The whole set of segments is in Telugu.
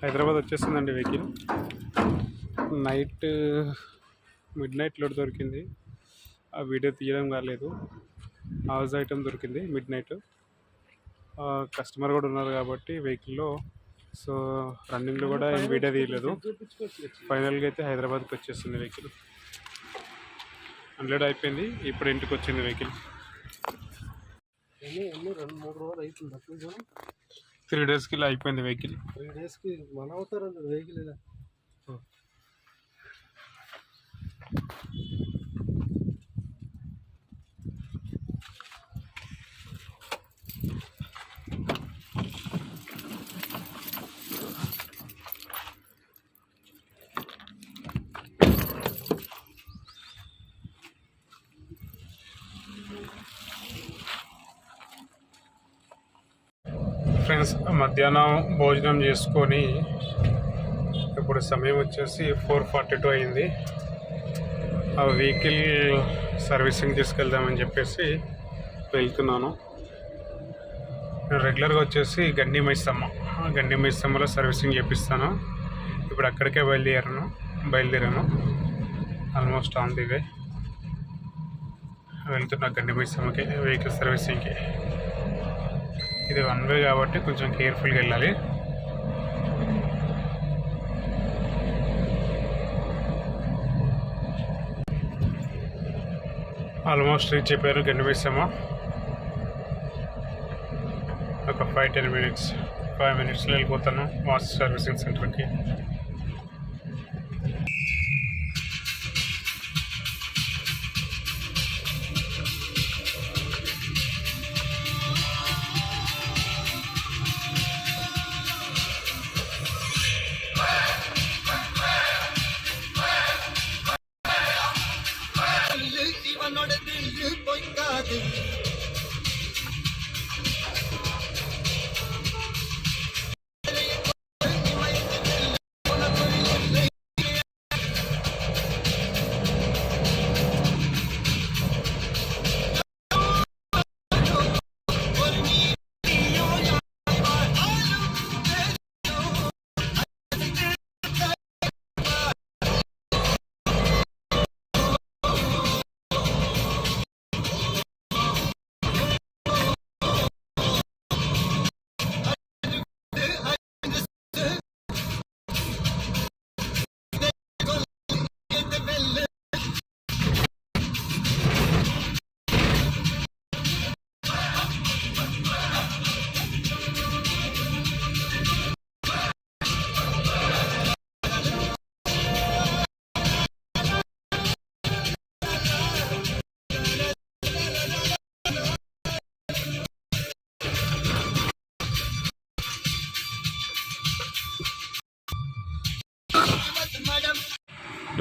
హైదరాబాద్ వచ్చేసిందండి వెహికల్. నైట్ మిడ్ నైట్లో దొరికింది. ఆ వీడియో తీయడం కాలేదు. హౌస్ ఐటమ్ దొరికింది మిడ్ నైట్. కస్టమర్ కూడా ఉన్నారు కాబట్టి వెహికల్లో, సో రన్నింగ్లో కూడా ఏం వీడియో తీయలేదు. ఫైనల్గా అయితే హైదరాబాద్కి వచ్చేసింది వెహికల్. 100 అయిపోయింది. ఇప్పుడు ఇంటికి వచ్చింది వెహికల్. 3 డేస్కి ఇలా అయిపోయింది వెహికల్. 3 డేస్కి మన అవుతారు వెహికల్ ఇలా. ఫ్రెండ్స్, మధ్యాహ్నం భోజనం చేసుకొని ఇప్పుడు సమయం వచ్చేసి 4:42 అయింది. ఆ వెహికల్ సర్వీసింగ్ తీసుకెళ్దామని చెప్పేసి వెళ్తున్నాను. రెగ్యులర్గా వచ్చేసి గండి మైసమ్మలో సర్వీసింగ్ చేపిస్తాను. ఇప్పుడు అక్కడికే బయలుదేరాను. ఆల్మోస్ట్ ఆన్ ది వే వెళ్తున్నా గండి మైసమ్మకి వెహికల్ సర్వీసింగ్కి. ఇది 1 వే కాబట్టి కొంచెం కేర్ఫుల్గా వెళ్ళాలి. ఆల్మోస్ట్ రీచ్ అయిపోయారు గండి మైసమ్మ. ఒక 5 మినిట్స్లో వెళ్ళిపోతాను వాచ్ సర్వీసింగ్ సెంటర్కి.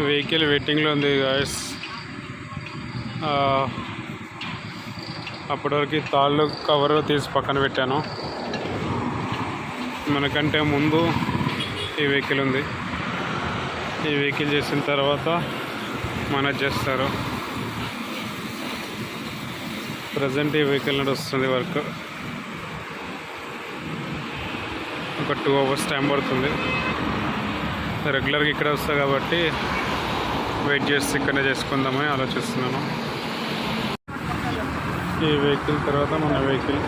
వెహికల్ వెయిటింగ్లో ఉంది గాయస్. అప్పటివరకు తాళ్ళు కవర్ తీసి పక్కన పెట్టాను. మనకంటే ముందు ఈ వెహికల్ ఉంది. ఈ వెహికల్ చేసిన తర్వాత మనది చేస్తారు. ప్రజెంట్ ఈ వెహికల్ నుండి వస్తుంది వర్క్. ఒక 2 అవర్స్ టైం పడుతుంది. రెగ్యులర్గా ఇక్కడ వస్తా కాబట్టి వెయిట్ చేసి ఇక్కడనే చేసుకుందామని ఆలోచిస్తున్నాను. ఈ వెహికల్ తర్వాత మన వెహికల్.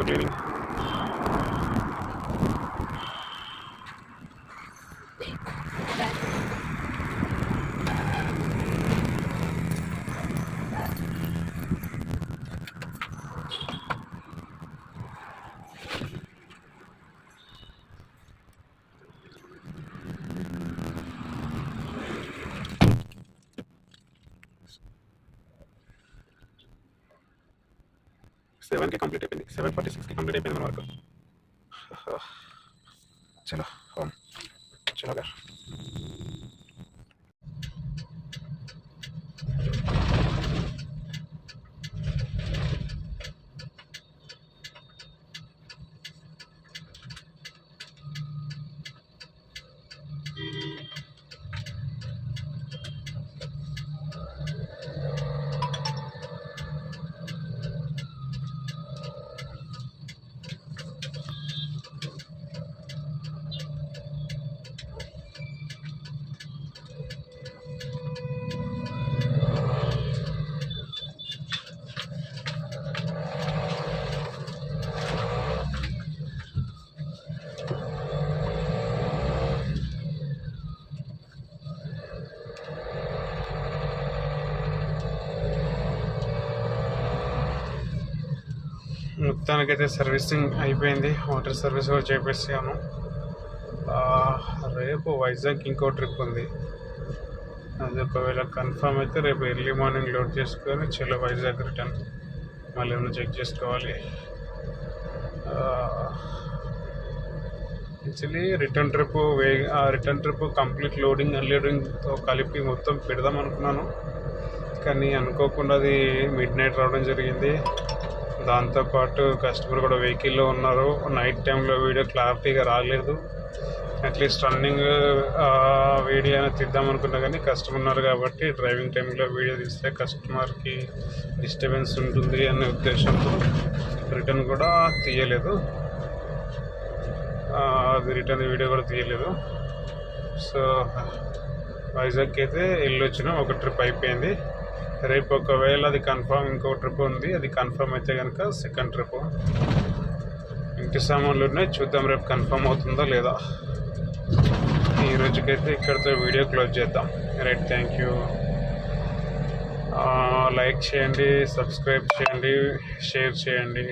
క్లీనింగ్. సెవెన్కి కంప్లీట్ అయిపోయింది. 7:46కి కంప్లీట్ అయిపోయింది మన వర్క్. చలో హోమ్, చలో గారు. మొత్తానికైతే సర్వీసింగ్ అయిపోయింది. వాటర్ సర్వీస్ కూడా చేపేసాను. రేపు వైజాగ్ ఇంకో ట్రిప్ ఉంది. అది ఒకవేళ కన్ఫర్మ్ అయితే రేపు ఎర్లీ మార్నింగ్ లోడ్ చేసుకొని చలో వైజాగ్ రిటర్న్. మళ్ళీ ఏమైనా చెక్ చేసుకోవాలి. Actually return trip complete loading అన్లోడింగ్తో కలిపి మొత్తం పెడదాం అనుకున్నాను. కానీ అనుకోకుండా అది మిడ్ నైట్ రావడం జరిగింది. దాంతోపాటు కస్టమర్ కూడా వెహికల్లో ఉన్నారు. నైట్ టైంలో వీడియో క్లారిటీగా రాలేదు. అట్లీస్ట్ రన్నింగ్ వీడియో అయినా తీద్దాం అనుకున్నా కానీ కస్టమర్ ఉన్నారు కాబట్టి డ్రైవింగ్ టైంలో వీడియో తీస్తే కస్టమర్కి డిస్టర్బెన్స్ ఉంటుంది అనే ఉద్దేశంతో రిటర్న్ కూడా తీయలేదు. అది రిటర్న్ వీడియో కూడా తీయలేదు. సో వైజాగ్కి అయితే వెళ్ళొచ్చిన ఒక ట్రిప్ అయిపోయింది. రేపు ఒకవేళ అది కన్ఫర్మ్ ఇంకో ట్రిప్ ఉంది. అది కన్ఫర్మ్ అయితే కనుక సెకండ్ ట్రిప్. ఇంటి సామాన్లు ఉన్నాయి, చూద్దాం రేపు కన్ఫర్మ్ అవుతుందో లేదా. ఈ రోజుకైతే ఇక్కడితో వీడియో క్లోజ్ చేద్దాం. Right, thank you. లైక్ చేయండి, సబ్స్క్రైబ్ చేయండి, షేర్ చేయండి.